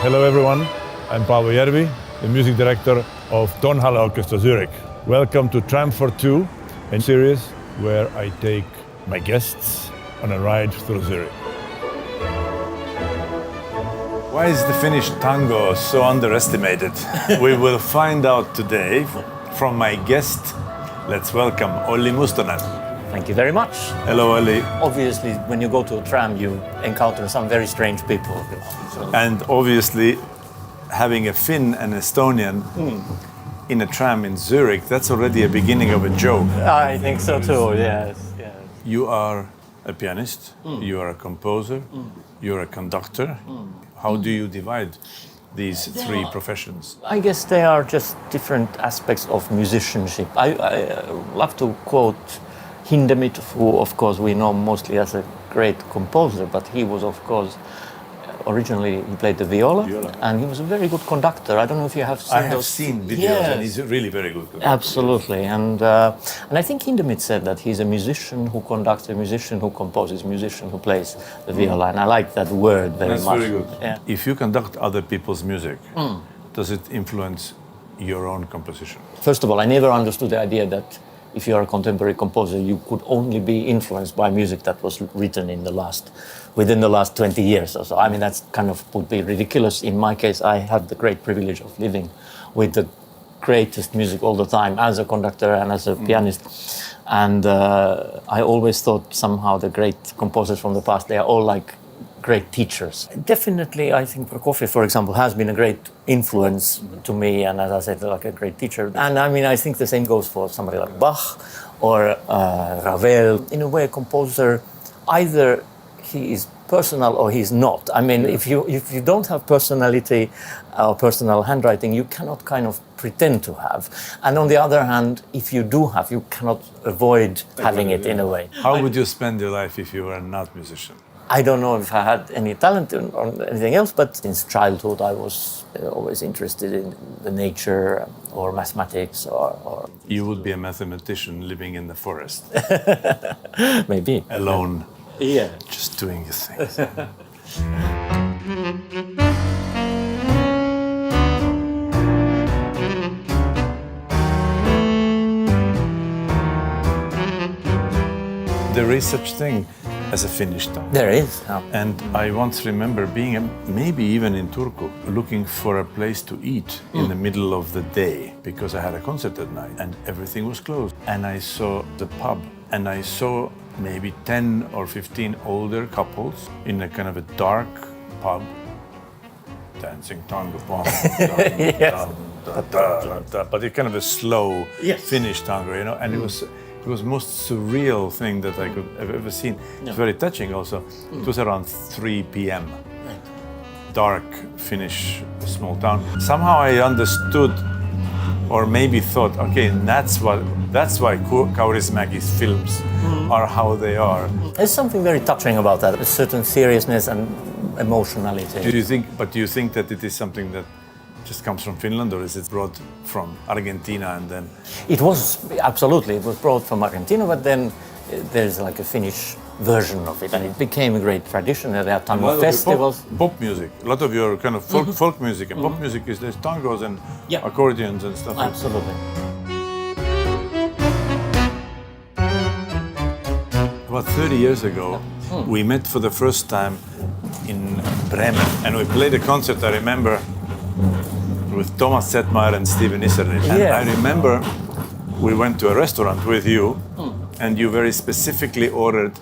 Hello everyone, I'm Paavo Järvi, the music director of Tonhalle Orchestra Zurich. Welcome to Tram for Two, a series where I take my guests on a ride through Zurich. Why is the Finnish tango so underestimated? We will find out today from my guest. Let's welcome Olli Mustonen. Thank you very much. Hello, Olli. Obviously, when you go to a tram, you encounter some very strange people. So. And obviously, having a Finn and Estonian in a tram in Zurich, that's already a beginning of a joke. I think so too, yes. You are a pianist, you are a composer, you're a conductor. How do you divide these three professions? I guess they are just different aspects of musicianship. I love to quote Hindemith, who of course we know mostly as a great composer, but he was of course originally he played the viola, and he was a very good conductor. I don't know if you have seen I have seen videos, and he's really very good conductor. Absolutely, and I think Hindemith said that he's a musician who conducts, a musician who composes, a musician who plays the viola, and I like that word very much. That's very good. Yeah. If you conduct other people's music, does it influence your own composition? First of all, I never understood the idea that if you are a contemporary composer, you could only be influenced by music that was written within the last 20 years or so. I mean, that's kind of would be ridiculous. In my case, I had the great privilege of living with the greatest music all the time as a conductor and as a pianist. And I always thought somehow the great composers from the past, they are all like great teachers. Definitely, I think Prokofiev, for example, has been a great influence to me, and as I said, like a great teacher. And I mean, I think the same goes for somebody like Bach or Ravel. In a way, a composer, either he is personal or he's not. I mean, if you don't have personality or personal handwriting, you cannot kind of pretend to have. And on the other hand, if you do have, you cannot avoid having it in a way. How would you spend your life if you were not a musician? I don't know if I had any talent or anything else, but since childhood I was always interested in the nature or mathematics or... You would be a mathematician living in the forest. Maybe. Alone. Yeah. Just doing your things. There is such thing as a Finnish tango. There is. Yeah. And I once remember being, maybe even in Turku, looking for a place to eat in the middle of the day because I had a concert at night and everything was closed. And I saw the pub and I saw maybe 10 or 15 older couples in a kind of a dark pub dancing tango. But it's kind of a slow Finnish tango, you know, and it was the most surreal thing that I could have ever seen. It's very touching also. It was around 3 p.m. Dark Finnish small town. Somehow I understood, or maybe thought, okay, that's why Kaurismäki's films are how they are. There's something very touching about that, a certain seriousness and emotionality. Do you think that it is something that just comes from Finland, or is it brought from Argentina and then? It was brought from Argentina, but then there's like a Finnish version of it, and it became a great tradition. There are tango festivals. Pop music, a lot of your kind of folk music, and pop music is there's tangos and accordions and stuff. Absolutely. About 30 years ago, we met for the first time in Bremen, and we played a concert, I remember, with Thomas Zetmaier and Steven Iserny. And I remember we went to a restaurant with you, and you very specifically ordered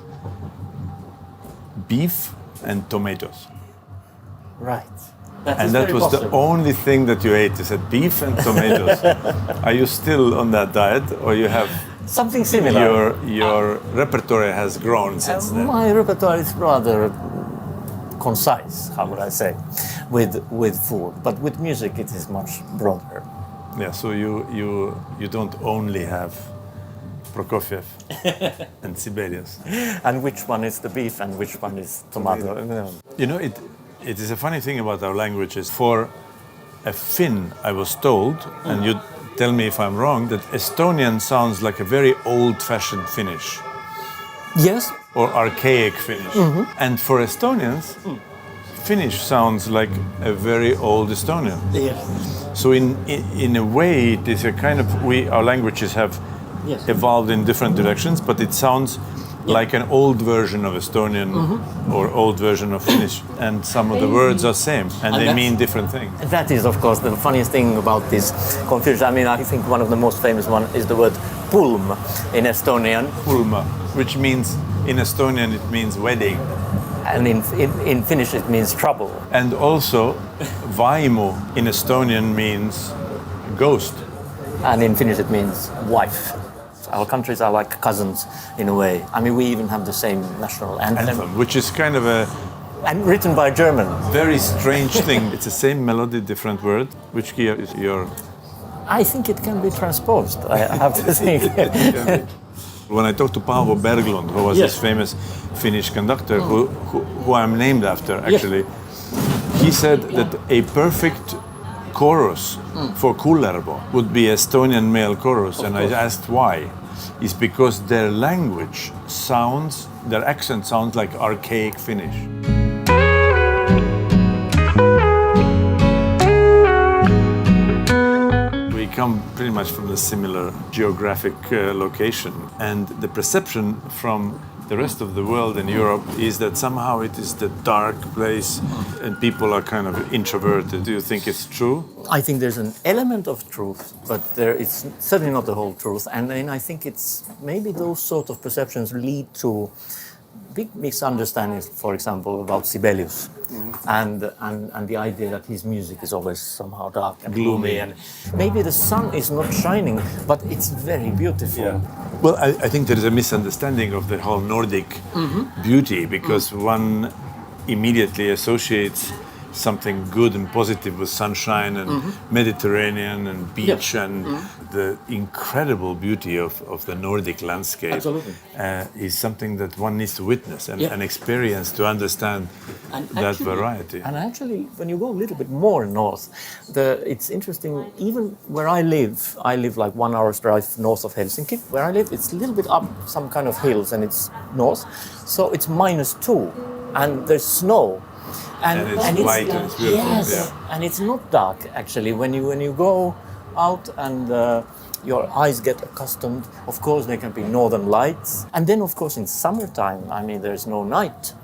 beef and tomatoes. Right. That was the only thing that you ate. You said beef and tomatoes. Are you still on that diet, or you have something similar? Your repertoire has grown since then. My repertoire is rather concise, how would I say, with food, but with music it is much broader. Yeah, so you don't only have Prokofiev and Sibelius. And which one is the beef and which one is tomato? You know, it is a funny thing about our languages. For a Finn, I was told, and you tell me if I'm wrong, that Estonian sounds like a very old-fashioned Finnish. Yes. Or archaic Finnish. And for Estonians, Finnish sounds like a very old Estonian. Yes. So in a way, it is a kind of our languages have evolved in different directions, but it sounds like an old version of Estonian or old version of Finnish, and some of the words are same, and they mean different things. That is, of course, the funniest thing about this confusion. I mean, I think one of the most famous one is the word pulm in Estonian. Pulma, which means in Estonian it means wedding. And in Finnish it means trouble. And also, vaimo in Estonian means ghost. And in Finnish it means wife. Our countries are like cousins in a way. I mean, we even have the same national anthem. Which is kind of a... And written by a German. Very strange thing. It's the same melody, different word. Which key is your... I think it can be transposed, I have to think. When I talked to Paavo Järvi, who was this famous Finnish conductor, who I'm named after, actually, he said that a perfect chorus for Kullervo would be Estonian male chorus, and I asked why. It's because their language sounds, their accent sounds like archaic Finnish. We come pretty much from a similar geographic location, and the perception from the rest of the world in Europe is that somehow it is the dark place and people are kind of introverted. Do you think it's true? I think there's an element of truth, but it's certainly not the whole truth. And then I think it's maybe those sort of perceptions lead to big misunderstandings, for example, about Sibelius and the idea that his music is always somehow dark and gloomy. And maybe the sun is not shining, but it's very beautiful. Yeah. Well, I think there is a misunderstanding of the whole Nordic beauty, because one immediately associates something good and positive with sunshine and Mediterranean and beach and the incredible beauty of the Nordic landscape. Absolutely. Is something that one needs to witness and experience to understand that variety. And actually, when you go a little bit more north, it's interesting, even where I live like 1 hour's drive north of Helsinki. Where I live, it's a little bit up some kind of hills and it's north. So it's -2 and there's snow. And it's white and it's beautiful. Yes, yeah. And it's not dark actually. When you go out and your eyes get accustomed, of course there can be northern lights. And then of course in summertime, I mean, there's no night.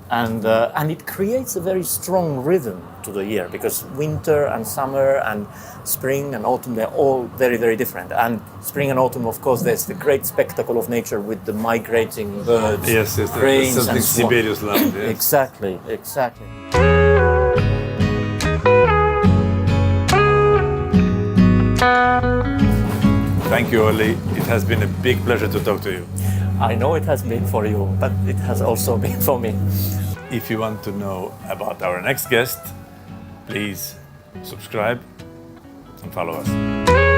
And it creates a very strong rhythm to the year, because winter and summer and spring and autumn, they're all very, very different. And spring and autumn, of course, there's the great spectacle of nature with the migrating birds, cranes, something and Sibelius loved. Yes. Exactly. Thank you, Olli. It has been a big pleasure to talk to you. I know it has been for you, but it has also been for me. If you want to know about our next guest, please subscribe and follow us.